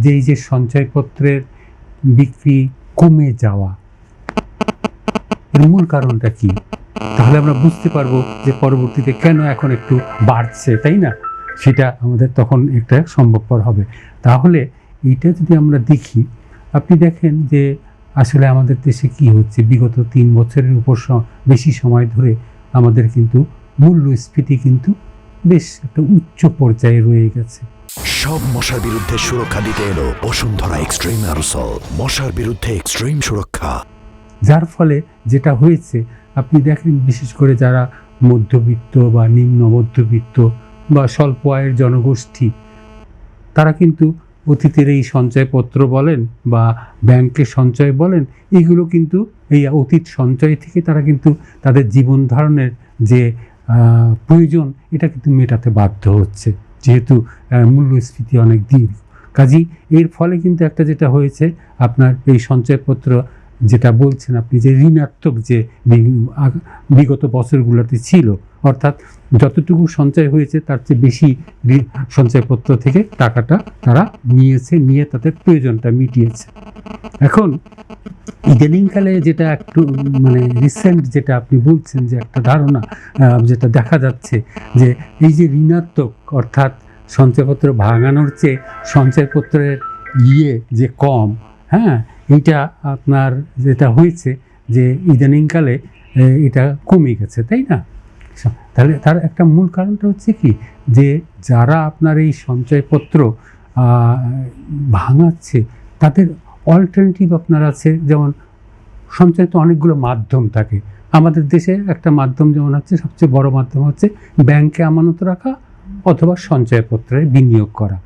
যে এই যে সঞ্চয়পত্রের বিক্রি কমে যাওয়া, এর মূল কারণটা কি? তাহলে আমরা বুঝতে পারবো যে পরবর্তীতে কেন এখন একটু বাড়ছে, তাই না? সেটা আমাদের তখন একটা সম্ভবপর হবে। তাহলে এইটা যদি আমরা দেখি, আপনি দেখেন যে আসলে আমাদের দেশে কি হচ্ছে, বিগত 3 বছরের উপর বেশি সময় ধরে আমাদের কিন্তু মূল্যস্ফীতি কিন্তু বেশ একটা উচ্চ পর্যায়ে রয়ে গেছে। সব মশার বিরুদ্ধে সুরক্ষা দিতে এলো বসুন্ধরা এক্সট্রিম অ্যারোসল, মশার বিরুদ্ধে এক্সট্রিম সুরক্ষা। যার ফলে যেটা হয়েছে, আপনি দেখেন বিশেষ করে যারা মধ্যবিত্ত বা নিম্ন মধ্যবিত্ত বা স্বল্প আয়ের জনগোষ্ঠী, তারা কিন্তু অতীতের এই সঞ্চয়পত্র বলেন বা ব্যাংকের সঞ্চয় বলেন, এগুলো কিন্তু এই অতীত সঞ্চয় থেকে তারা কিন্তু তাদের জীবন ধারণের যে প্রয়োজন, এটা কিন্তু মেটাতে বাধ্য হচ্ছে, যেহেতু মূল্যস্ফীতি অনেক দীর্ঘ। কাজেই এর ফলে কিন্তু একটা যেটা হয়েছে, আপনার এই সঞ্চয়পত্র যেটা বলছেন আপনি, যে ঋণাত্মক যে বিগত বছরগুলোতে ছিল, অর্থাৎ যতটুকু সঞ্চয় হয়েছে তার চেয়ে বেশি সঞ্চয়পত্র থেকে টাকাটা তারা নিয়ে তাদের প্রয়োজনটা মিটিয়েছে। এখন ইদানিংকালে যেটা একটু মানে রিসেন্ট যেটা আপনি বলছেন, যে একটা ধারণা যেটা দেখা যাচ্ছে, যে এই যে ঋণাত্মক, অর্থাৎ সঞ্চয়পত্র ভাঙানোর চেয়ে সঞ্চয়পত্রের যে কম, হ্যাঁ, এইটা আপনার যেটা হয়েছে যে ইদানিংকালে এটা কমে গেছে, তাই না? তাহলে তার একটা মূল কারণটা হচ্ছে কি, যে যারা আপনার এই সঞ্চয়পত্র ভাঙাচ্ছে, তাদের অল্টারনেটিভ আপনার আছে। যেমন সঞ্চয় তো অনেকগুলো মাধ্যম থাকে আমাদের দেশে, একটা মাধ্যম যেমন হচ্ছে, সবচেয়ে বড় মাধ্যম হচ্ছে ব্যাংকে আমানত রাখা অথবা সঞ্চয়পত্রে বিনিয়োগ করা।